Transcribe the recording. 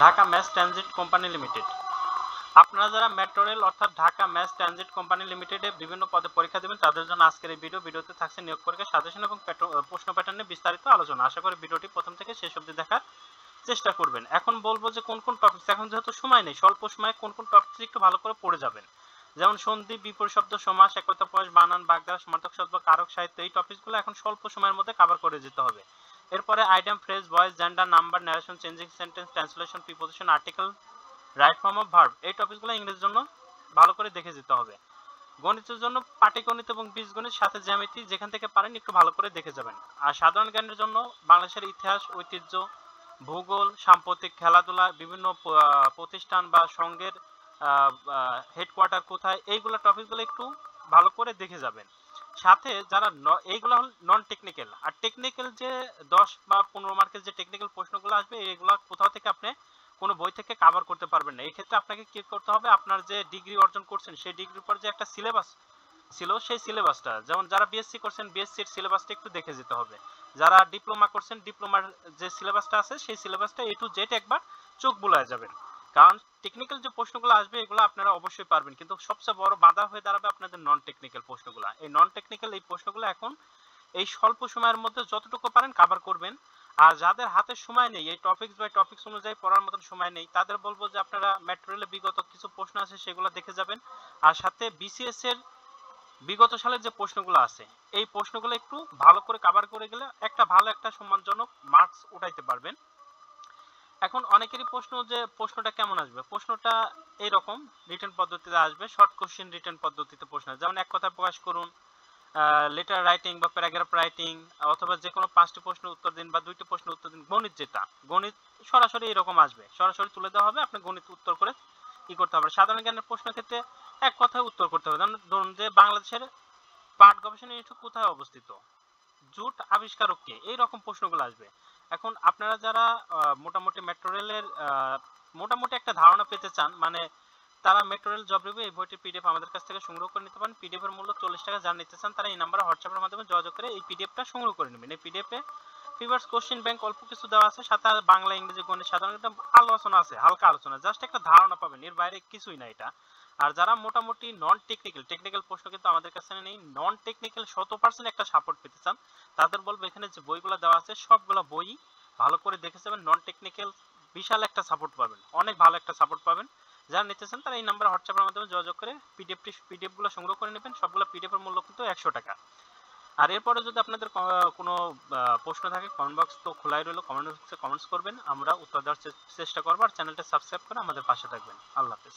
Dhaka mass transit company limited. আপনারা যারা metro rail অর্থাৎ ঢাকা ম্যাস ট্রানজিট কোম্পানি লিমিটেডে বিভিন্ন পদে পরীক্ষা দেবেন তাদের জন্য আজকের এই ভিডিওতে থাকছে নিয়োগ পরীক্ষা সাজেশন এবং প্রশ্ন প্যাটার্নে বিস্তারিত আলোচনা। আশা করি ভিডিওটি প্রথম থেকে শেষ অবধি দেখার চেষ্টা করবেন। এখন বলবো যে কোন কোন টপিকস, এখন যেহেতু সময় নেই, স্বল্প সময়ে কোন কোন টপিকস একটু ভালো করে পড়ে যাবেন। যেমন সন্ধি, বিপরীত শব্দ, সমাস, একতা প্রকাশ, বানান, বাগধারা, সমার্থক শব্দ, কারক সাহিত্য, এই টপিকসগুলো এখন স্বল্প সময়ের মধ্যে কভার করে যেতে হবে। এরপরে item, phrase, voice, gender, number, narration, changing sentence, translation, preposition, article, right form of verb, এই টপিকসগুলো ইংরেজির জন্য ভালো করে দেখে যেতে হবে। গণিতের জন্য পাটিগণিত এবং বীজগণিত সাথে জ্যামিতি যেখান থেকে পারেন একটু ভালো করে দেখে যাবেন। আর সাধারণ জ্ঞানের জন্য বাংলাদেশের ইতিহাস, ঐতিহ্য, ভূগোল, সাম্প্রতিক খেলাধুলা, বিভিন্ন প্রতিষ্ঠান বা সংঘের হেডকোয়ার্টার কোথায়, এইগুলো টপিকগুলো একটু ভালো করে দেখে যাবেন। সাথে যারা এইগুলো হল নন টেকনিক্যাল, আর টেকনিক্যাল যে 10 বা 15 মার্কের যে টেকনিক্যাল প্রশ্নগুলো আসবে এগুলো কোথাও থেকে আপনি কোনো বই থেকে কভার করতে পারবেন না। এই ক্ষেত্রে আপনাকে কি করতে হবে, আপনার যে ডিগ্রি অর্জন করছেন সেই ডিগ্রির পর যে একটা সিলেবাস ছিল সেই সিলেবাসটা, যেমন যারা বিএসসি করছেন বিএসসির সিলেবাসটা একটু দেখে যেতে হবে, যারা ডিপ্লোমা করছেন ডিপ্লোমার যে সিলেবাসটা আছে সেই সিলেবাসটা এ টু জেড একবার চোখ বুলায় যাবেন। কারণ টেকনিক্যাল যে প্রশ্নগুলো আসবে এগুলো আপনারা অবশ্যই পারবেন, কিন্তু সবচেয়ে বড় বাধা হয়ে দাঁড়াবে আপনাদের নন টেকনিক্যাল প্রশ্নগুলো। এই নন টেকনিক্যাল এই প্রশ্নগুলো এখন এই স্বল্প সময়ের মধ্যে যতটুকু পারেন কভার করবেন। আর যাদের হাতে সময় নেই, এই টপিকস বাই টপিকস অনুযায়ী পড়ার মতন সময় নেই, তাদের বলবো যে আপনারা মেট্রো রেলে বিগত কিছু প্রশ্ন আছে সেগুলো দেখে যাবেন। আর সাথে বিসিএস এর বিগত সালের যে প্রশ্নগুলো আছে এই প্রশ্নগুলো একটু ভালো করে কভার করে গেলে একটা ভালো একটা সম্মানজনক মার্কস উঠাইতে পারবেন। এখন অনেকেরই প্রশ্ন যে প্রশ্নটা কেমন আসবে, প্রশ্নটা এইরকম রিটেন পদ্ধতিতে আসবে, শর্ট কোশ্চেন রিটেন পদ্ধতিতে প্রশ্ন, যেমন এক কথায় প্রকাশ করুন, লেটার রাইটিং বা প্যারাগ্রাফ রাইটিং, অথবা যে কোনো 5টি প্রশ্নের উত্তর দিন বা 2টি প্রশ্নের উত্তর দিন। গণিত যেটা গণিত সরাসরি এরকম আসবে, সরাসরি তুলে দেওয়া হবে, আপনি গণিত উত্তর করে কি করতে হবে। সাধারণ জ্ঞানের প্রশ্নের ক্ষেত্রে এক কথায় উত্তর করতে হবে, ধরুন যে বাংলাদেশের পাট গবেষণা ইনস্টিটিউট কোথায় অবস্থিত, জুট আবিষ্কারক কে, এইরকম প্রশ্নগুলো আসবে। এখন আপনারা যারা মোটামুটি মেট্রো রেলের মোটামুটি একটা ধারণা পেতে চান, মানে তারা মেট্রো রেল জব রিভিউ এই বইটির পিডিএফ আমাদের কাছ থেকে সংগ্রহ করে নিতে পারেন। পিডিএফ এর মূল্য 40 টাকা। যারা নিতে চান তারা এই নাম্বারে হোয়াটসঅ্যাপের মাধ্যমে যোগাযোগ করে এই পিডিএফটা সংগ্রহ করে নেবেন। এই পিডিএফে ফিভার্স কোশ্চেন ব্যাংক অল্প কিছু দেওয়া আছে, সাথে বাংলা, ইংরেজি, গণিত সাধারণ একটা আলোচনা আছে, হালকা আলোচনা, জাস্ট একটা ধারণা পাবেন, এর বাইরে কিছুই না এটা। আর যারা মোটামুটি নন টেকনিক্যাল, টেকনিক্যাল প্রশ্ন কিন্তু আমাদের কাছে নেই, নন টেকনিক্যাল 100% একটা সাপোর্ট পেতে চান, তাদের বলবো এখানে যে বইগুলো দেওয়া আছে সবগুলো বই ভালো করে দেখে যাবেন। নন টেকনিক্যাল বিশাল একটা সাপোর্ট পাবেন, অনেক ভালো একটা সাপোর্ট পাবেন। যারা নিতে চান তারা এই নাম্বার হোয়াটসঅ্যাপের মাধ্যমে যোগাযোগ করে পিডিএফ গুলো সংগ্রহ করে নেবেন। সবগুলো পিডিএফ এর মূল্য কিন্তু 100 টাকা। আর এরপরে যদি আপনাদের কোনো প্রশ্ন থাকে কমেন্ট বক্স তো খোলাই রইল, কমেন্ট বক্সে কমেন্টস করবেন, আমরা উত্তর দেওয়ার চেষ্টা করবো। আর চ্যানেলটা সাবস্ক্রাইব করে আমাদের পাশে থাকবেন। আল্লাহ হাফেজ।